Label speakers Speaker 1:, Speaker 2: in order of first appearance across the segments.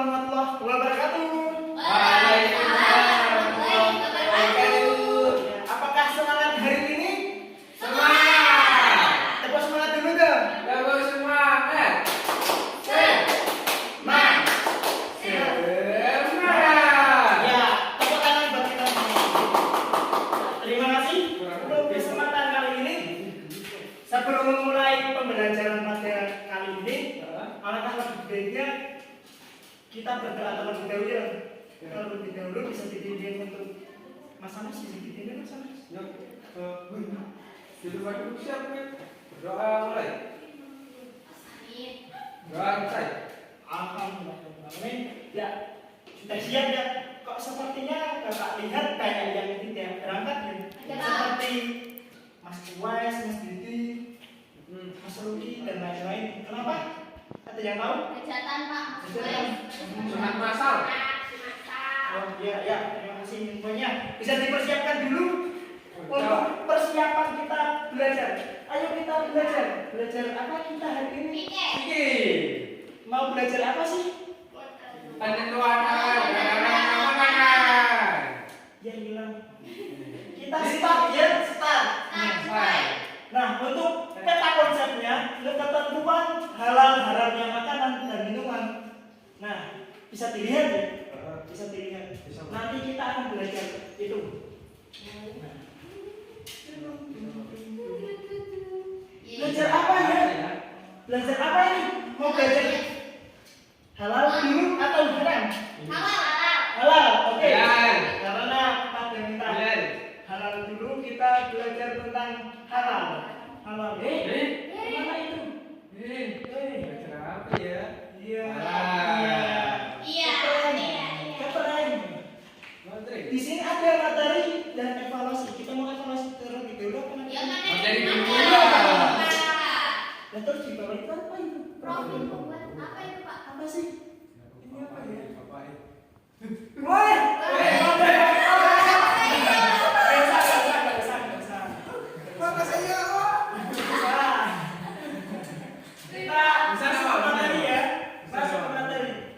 Speaker 1: warahmatullahi wabarakatuh.
Speaker 2: Waalaikumsalam warahmatullahi wabarakatuh.
Speaker 1: Apakah semangat hari ini?
Speaker 2: Semangat.
Speaker 1: Tepuk semangat dulu dong.
Speaker 2: Tepuk semangat. Semangat. Semangat.
Speaker 1: Ya, tepuk tangan buat kita semua. Terima kasih untuk kesempatan kali ini. Sebelum memulai pembelajaran pada kali ini, alangkah lebih baiknya kita berdoa terlebih dahulu ya. Terlebih dahulu bisa dipimpin untuk Mas Anas, bisa dipimpin Mas Anas.
Speaker 2: Di depan dulu siap nih. Berdoa mulai. Doa selesai.
Speaker 1: Alhamdulillah. Ya, sudah siap ya. Kok sepertinya Bapak lihat kayak yang tidak berangkat ya. Seperti Mas Uwais, Mas Didi, Mas Ruki dan lain-lain. Kenapa? Ada yang tahu?
Speaker 3: Hajatan Pak.
Speaker 2: Sunat masal.
Speaker 1: Oh iya, ya. Terima kasih infonya. Bisa dipersiapkan dulu untuk persiapan kita belajar. Ayo kita belajar. Belajar apa kita hari ini?
Speaker 2: Fikir.
Speaker 1: Mau belajar apa sih?
Speaker 2: Penentuan makanan.
Speaker 1: Ya hilang. Kita start ya, start. Nah, untuk peta konsepnya, ketentuan halal haramnya makanan dan minuman. Nah, bisa dilihat ya? Bisa dilihat. Nanti kita akan belajar itu. Belajar apa ya? Belajar apa ini? Mau belajar halal dulu atau haram? Halal, oke.
Speaker 2: Halal.
Speaker 1: Karena pada minta
Speaker 2: Halal.
Speaker 1: halal dulu, kita belajar tentang halal. Halal. Mana itu?
Speaker 2: Belajar apa ya?
Speaker 1: Iya.
Speaker 2: Halal.
Speaker 1: Keren. Di sini ada materi dan evaluasi. Kita mau evaluasi terlebih dahulu apa nanti?
Speaker 2: Materi dulu.
Speaker 1: Dan terus di bawah itu apa itu? Apa sih? Ini apa ya? Woi! Apa saya? Kita masuk ke materi ya. Masuk ke materi.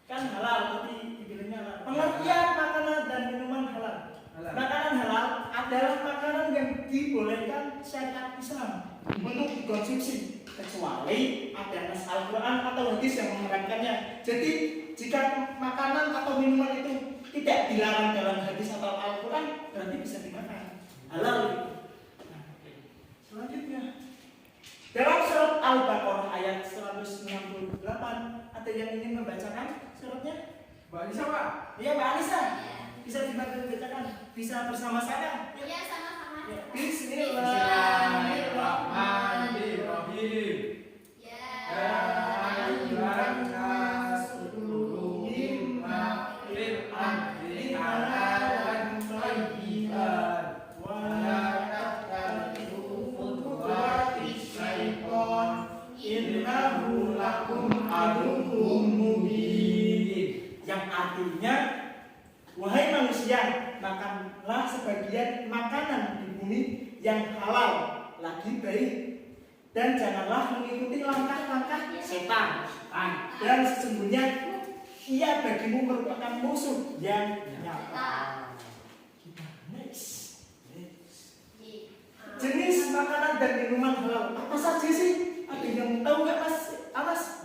Speaker 1: Kan halal, tapi dibilangnya halal. Pengertian makanan dan minuman halal. Makanan halal adalah makanan yang dibolehkan syariat Islam untuk dikonsumsi kecuali ada nas Al-Quran atau hadis yang menerangkannya. Jadi jika makanan atau minuman itu tidak dilarang dalam hadis atau Al-Quran, berarti bisa dimakan. Halal. Nah, selanjutnya dalam surat Al-Baqarah ayat 168 ada yang ingin membacakan suratnya?
Speaker 2: Mbak Anissa, Pak.
Speaker 1: Iya, Mbak Anissa. Bisa dibacakan? Bisa bersama saya? Ya,
Speaker 2: Bismillahirrahmanirrahim. Ya ayyuhan nas kulu mimma fil ardi halalan thayyiban wa la tattabi'u khutuwatis syaiton innahu lakum aduwwum mubin.
Speaker 1: Yang artinya, wahai manusia, makanlah sebagian makanan di bumi yang halal lagi baik, dan janganlah mengikuti langkah-langkah setan. Dan sesungguhnya ia bagimu merupakan musuh yang nyata. Next. Jenis makanan dan minuman halal apa saja sih? Ada yang tahu nggak Mas Anas?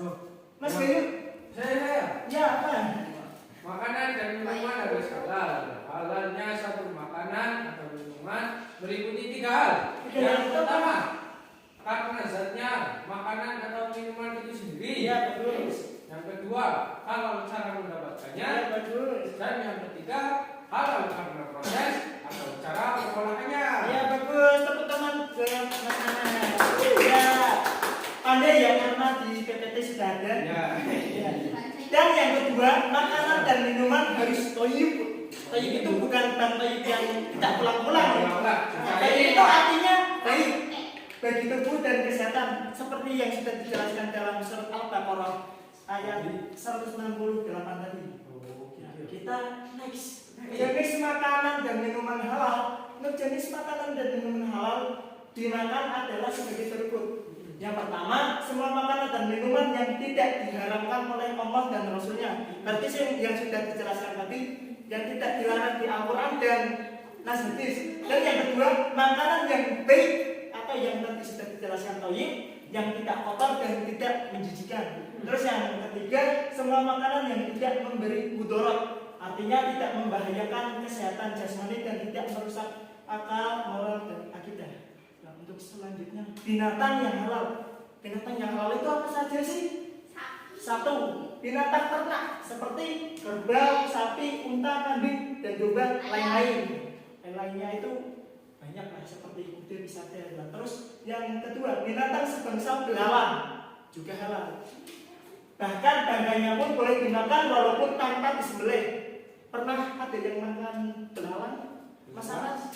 Speaker 1: Mas Bayu?
Speaker 2: Saya.
Speaker 1: Ya apa?
Speaker 2: Makanan dan minuman harus halal. Halalnya satu makanan atau minuman meliputi 3 hal. Yang pertama, karena zatnya makanan atau minuman itu sendiri.
Speaker 1: Iya, bagus.
Speaker 2: Yang kedua, halal cara mendapatkannya.
Speaker 1: Ya, bagus.
Speaker 2: Dan yang ketiga, halal karena proses atau cara pengolahannya.
Speaker 1: Ya, bagus. Tepuk tangan ke Mas Anas. Ya, pandai ya karena di PPT sudah ada.
Speaker 2: Ya.
Speaker 1: Ya. Dan yang kedua, makanan dan minuman harus toyib. Toyib itu bukan toyib yang tidak pulang-pulang. Toyib itu artinya baik bagi tubuh dan kesehatan, seperti yang sudah dijelaskan dalam surat Al-Baqarah ayat 168 tadi. Kita next. Jenis makanan dan minuman halal. Jenis makanan dan minuman halal dimakan adalah sebagai berikut. Yang pertama, semua makanan dan minuman yang tidak diharamkan oleh Allah dan Rasulnya. Berarti yang sudah dijelaskan tadi, yang tidak dilarang di Al-Quran dan nas hadis. Dan yang kedua, makanan yang baik atau yang tadi sudah dijelaskan tauhid, yang tidak kotor dan tidak menjijikan. Terus yang ketiga, semua makanan yang tidak memberi mudarat, artinya tidak membahayakan kesehatan jasmani dan tidak merusak akal, moral, dan akidah. Nah, untuk selanjutnya, binatang yang halal. Binatang yang halal itu apa saja sih? Satu, binatang ternak seperti kerbau, sapi, unta, kambing, dan domba, lain-lain. Lain-lainnya itu banyak lah, seperti kuda, bisada. Nah, terus yang kedua, binatang sebangsa belalang juga halal. Bahkan dagangnya pun boleh dimakan walaupun tanpa disembelih. Pernah ada yang makan belalang? Mas Anas?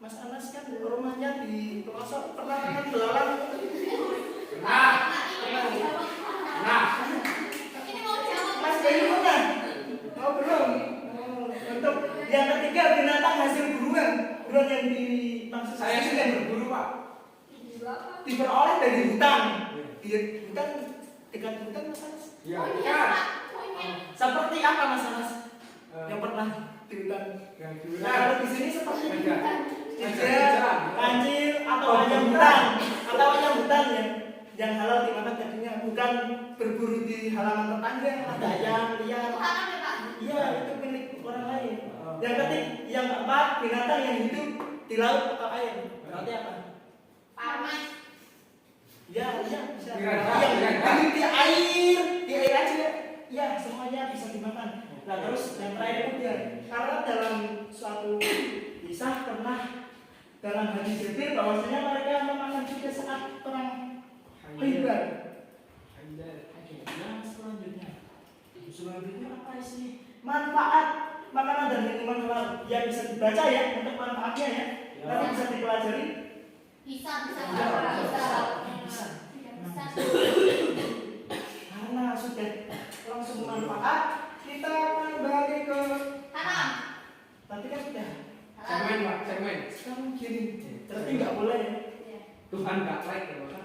Speaker 1: Mas Anas kan rumahnya di pelosok, pernah makan belalang?
Speaker 2: Nah.
Speaker 1: Mas Bayu pernah? Oh belum. Untuk yang ketiga, binatang hasil buruan. Buruan yang dimaksud
Speaker 2: Saya sudah berburu, Pak.
Speaker 1: diperoleh dari hutan. Di hutan, dekat hutan, Mas Anas.
Speaker 2: Iya.
Speaker 1: Seperti apa, Mas Anas? Yang pernah di hutan? Nah, kalau di sini seperti kancil atau ayam hutan yang halal dimakan dagingnya, bukan berburu di halaman tetangga, ada ayam liar. Iya, itu milik orang lain. Yang ketiga, yang keempat, binatang yang hidup di laut atau air. Berarti apa? Ya, bisa. Yang di air aja. Ya, semuanya bisa dimakan. Nah, terus yang terakhir kemudian, karena dalam suatu kisah pernah dalam hadis Jibril bahwasanya mereka memakan juga saat perang Khaybar. Yang selanjutnya apa sih? Manfaat makanan dan minuman halal yang bisa dibaca ya untuk manfaatnya ya. Nanti bisa dipelajari. Bisa. Karena sudah langsung manfaat, kita akan balik ke haram. Tadi kan sudah.
Speaker 2: Segmen, Pak, segmen.
Speaker 1: Sekarang gini, berarti nggak boleh ya.
Speaker 2: Tuhan nggak like ya, Pak.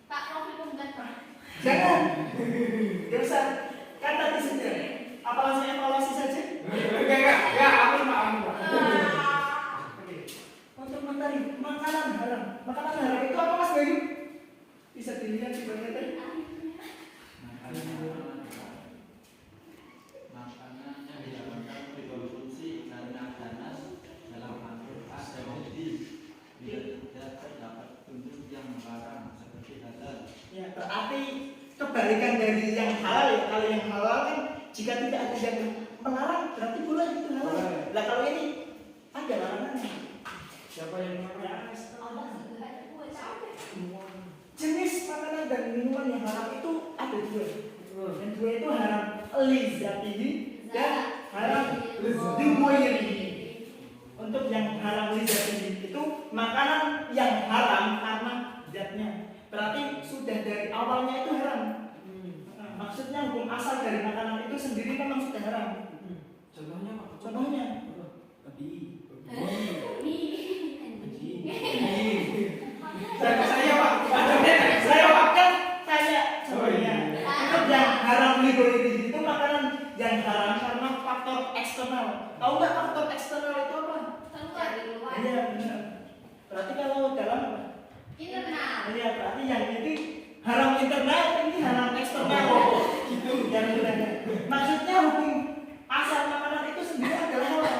Speaker 3: Pak Rofi bukan.
Speaker 1: Jangan. Gak usah. Kan tadi sudah. Apa langsung evaluasi saja?
Speaker 2: Enggak. Ya, aku Pak.
Speaker 1: Oke. Untuk mentari makanan haram. Makanan haram itu apa, Mas Bayu? Bisa dilihat di bagian tadi.
Speaker 4: Makanan yang diharamkan dikonsumsi karena ganas dalam Al-Quran dan hadis bila tidak terdapat petunjuk yang melarang seperti halal.
Speaker 1: Ya, berarti kebalikan dari yang halal ya. Kalau yang halal kan jika tidak ada yang melarang berarti boleh itu halal. Nah kalau ini ada larangannya. Siapa yang melarang? Jenis makanan dan minuman yang haram itu ada dua. Yang dua itu haram lizatihi dan haram dimuayyihi. Untuk yang haram lizatihi itu makanan yang haram karena zatnya. Berarti sudah dari awalnya itu haram. Maksudnya hukum asal dari makanan itu sendiri memang sudah haram.
Speaker 2: Contohnya apa?
Speaker 1: Contohnya saya makan saya contohnya. Untuk yang haram ligoiri itu makanan yang haram karena faktor eksternal. Tahu nggak faktor eksternal itu apa? Iya benar. Berarti kalau dalam apa?
Speaker 3: Internal.
Speaker 1: Iya berarti yang ini haram internal, ini haram eksternal. Gitu yang bedanya. Maksudnya hukum asal makanan itu sendiri adalah halal.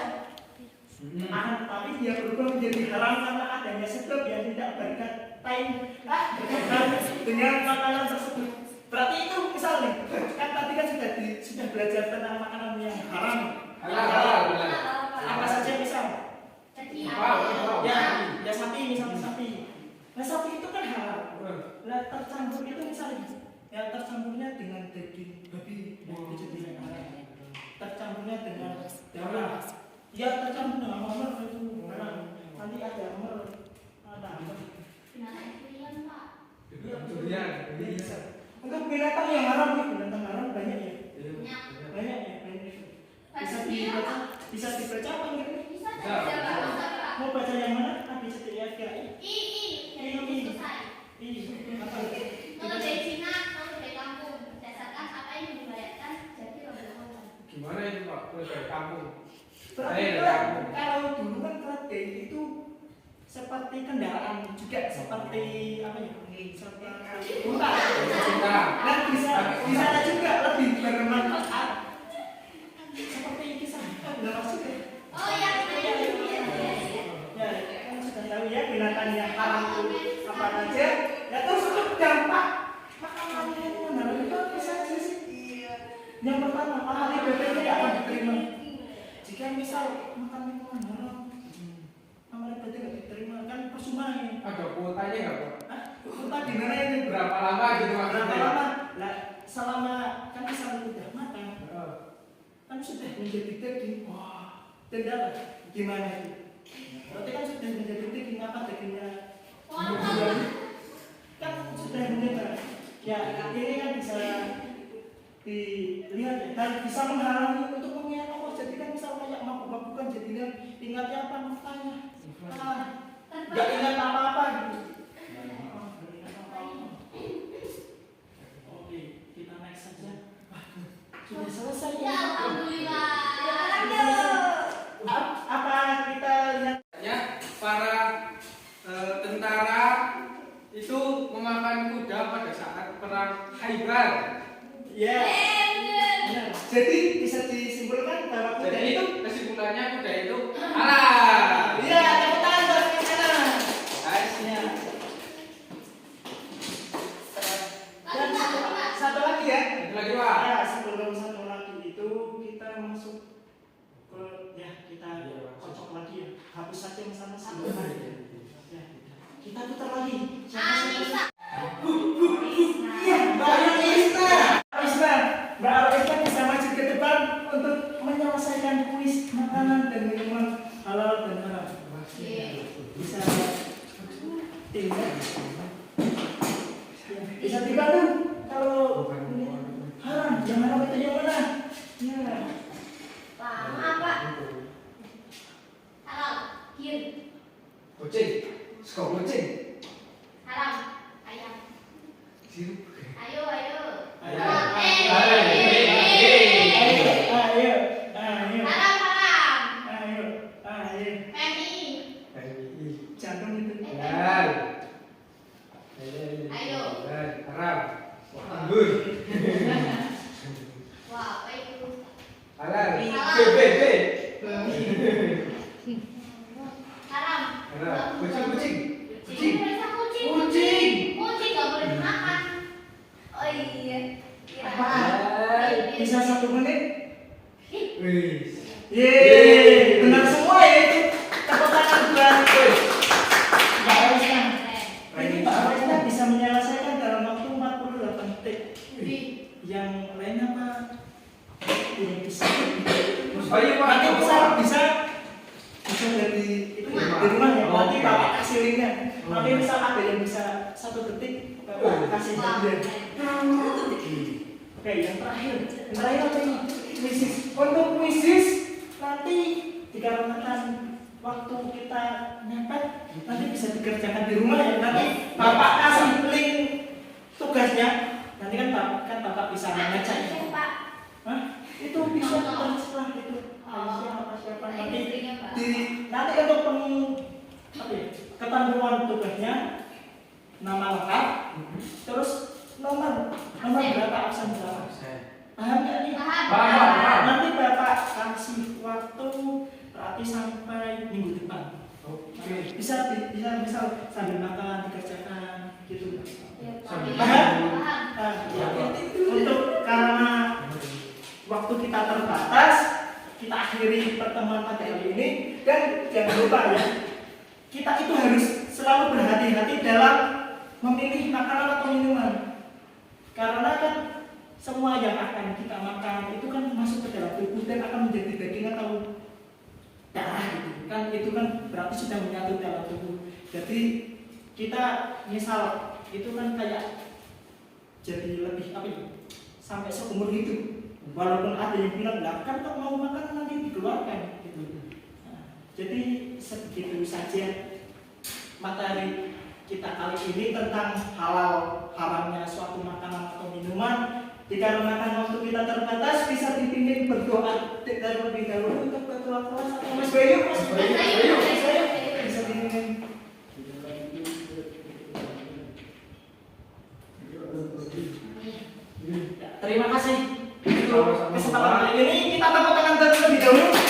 Speaker 1: Tapi dia berubah menjadi haram karena adanya sebab yang tidak berkaitan dengan makanan tersebut. Berarti itu misalnya kan tadi kan sudah belajar tentang makanan yang haram.
Speaker 2: Halal.
Speaker 1: Apa saja misal? Ya sapi misalnya sapi. Nah sapi itu kan halal. Nah tercampur itu misalnya ya tercampurnya dengan daging babi itu jadi halal. Tercampurnya dengan darah. Ya tercampur dengan hammer itu halal. Nanti ada hammer, ada hammer.
Speaker 2: Durian.
Speaker 1: Untuk binatang yang haram nih binatang
Speaker 2: Pak, terus dari kampung.
Speaker 1: Berarti
Speaker 2: Dari
Speaker 1: kan,
Speaker 2: kampung.
Speaker 1: kalau dulu kan keledai itu seperti kendaraan juga seperti apa ya? Seperti unta.
Speaker 2: Kita.
Speaker 1: Dan di sana juga lebih bermanfaat. Seperti kisah nggak masuk ya?
Speaker 3: Oh ya,
Speaker 1: Ya, kan sudah tahu ya binatang yang haram itu apa aja. Ya terus untuk dampak makanannya itu mendalam itu apa saja sih? Yang pertama, amal ibadah ini akan diterima. Jika misal makan minuman haram, amal ibadah tidak diterima kan percuma ini.
Speaker 2: Ada kuotanya nggak Pak?
Speaker 1: Hah? Kita di mana ini?
Speaker 2: Berapa lama gitu maksudnya?
Speaker 1: Berapa lama? Lah, selama kan misal sudah matang,
Speaker 2: Heeh.
Speaker 1: kan sudah menjadi daging. Wah, tenda gimana itu? Berarti kan sudah menjadi daging apa dagingnya? Kan sudah menjadi. Ya, ini kan bisa dilihat ya, dan bisa menghalangi untuk mengingat Allah. Jadi kan misal kayak mabuk-mabukan jadinya ingatnya apa nafkahnya? Nggak ingat apa-apa gitu. Oke, kita next saja. Sudah selesai
Speaker 3: ya
Speaker 1: ya.
Speaker 3: alhamdulillah.
Speaker 1: Apa kita lihat?
Speaker 2: Ya, para tentara itu memakan kuda pada saat perang Khaybar.
Speaker 1: Ya. Benar. Jadi bisa disimpulkan bahwa kuda
Speaker 2: Jadi
Speaker 1: itu
Speaker 2: kesimpulannya kuda itu halal.
Speaker 1: iya, tepuk tangan buat ke sana.
Speaker 2: Guys,
Speaker 1: Ya. Dan satu lagi ya.
Speaker 2: itu lagi Pak.
Speaker 1: Ya, sebelum satu lagi itu kita masuk ke ya kita kocok lagi ya. Hapus saja masalah sebelum ya. Kita putar lagi.
Speaker 3: Anissa.
Speaker 1: Iya, Mbak Arisna. Arisna, Mbak Arisna bisa maju ke depan untuk menyelesaikan kuis makanan dan minuman halal dan haram. Bisa tinggal. Bisa dibantu kalau ini haram, yang haram itu yang mana? Ya.
Speaker 3: Lama Pak. Halal. Kir.
Speaker 2: Kucing. Skop kucing.
Speaker 3: Haram. Ayam.
Speaker 2: Sirup.
Speaker 3: Ayo, ayo.
Speaker 1: Ayo.
Speaker 3: Halal.
Speaker 1: Ayo.
Speaker 3: Haram, haram.
Speaker 1: Ayo.
Speaker 3: PMI.
Speaker 1: Jantung itu.
Speaker 2: Halal.
Speaker 3: Ayo.
Speaker 2: Haram. Anggur.
Speaker 3: Wah, apa itu?
Speaker 2: Halal.
Speaker 3: Halal.
Speaker 2: B.
Speaker 3: Haram.
Speaker 2: Haram. Kucing.
Speaker 3: Kucing. Kucing.
Speaker 1: Kucing.
Speaker 3: Kucing nggak boleh dimakan. Oh iya.
Speaker 1: Apa? Bisa 1 menit?
Speaker 2: Wih.
Speaker 1: Yeay, benar semua ya itu. Tepuk tangan buat Mbak Arisna. Ini Mbak Arisna bisa menyelesaikan dalam waktu 48 detik. Yang lainnya apa? Tidak bisa.
Speaker 2: Ayo, Pak.
Speaker 1: Nanti bisa dari itu di rumah ya. Nanti Bapak kasih linknya. Nanti misal ada yang bisa 1 detik, Bapak kasih dia. Oke, yang terakhir apa ini? Kuisis. Untuk kuisis nanti dikarenakan waktu kita nyepet nanti bisa dikerjakan di rumah ya. Nanti Bapak kasih link tugasnya. Nanti kan Bapak bisa mengecek.
Speaker 3: Pak.
Speaker 1: Hah? Itu bisa terserah itu. Siapa nanti nanti untuk ketentuan tugasnya nama lengkap, terus nomor berapa absen berapa. Paham nggak nih?
Speaker 2: Paham.
Speaker 1: Nanti Bapak kasih waktu berarti sampai minggu depan.
Speaker 2: Oke.
Speaker 1: Bisa sambil makan dikerjakan gitu.
Speaker 3: Paham.
Speaker 1: Nah, ya, untuk karena waktu kita terbatas, kita akhiri pertemuan pada hari ini dan jangan lupa ya, kita itu harus selalu berhati-hati dalam memilih makanan atau minuman. Karena kan semua yang akan kita makan itu kan masuk ke dalam tubuh dan akan menjadi daging atau darah gitu. Kan itu kan berarti sudah menyatu dalam tubuh. Jadi kita misal itu kan kayak jadi lebih apa ya? Sampai seumur hidup. Walaupun ada yang bilang lah kan kok mau makan nanti dikeluarkan gitu. Nah, jadi sebegitu saja materi kita kali ini tentang halal haramnya suatu makanan atau minuman. Dikarenakan waktu kita terbatas bisa dipimpin ingin berdoa terlebih dahulu untuk ketua kelas atau Mas Bayu? Mas Bayu, bisa diminum. Terima kasih. Kesempatan kali ini kita tepuk tangan terlebih dahulu.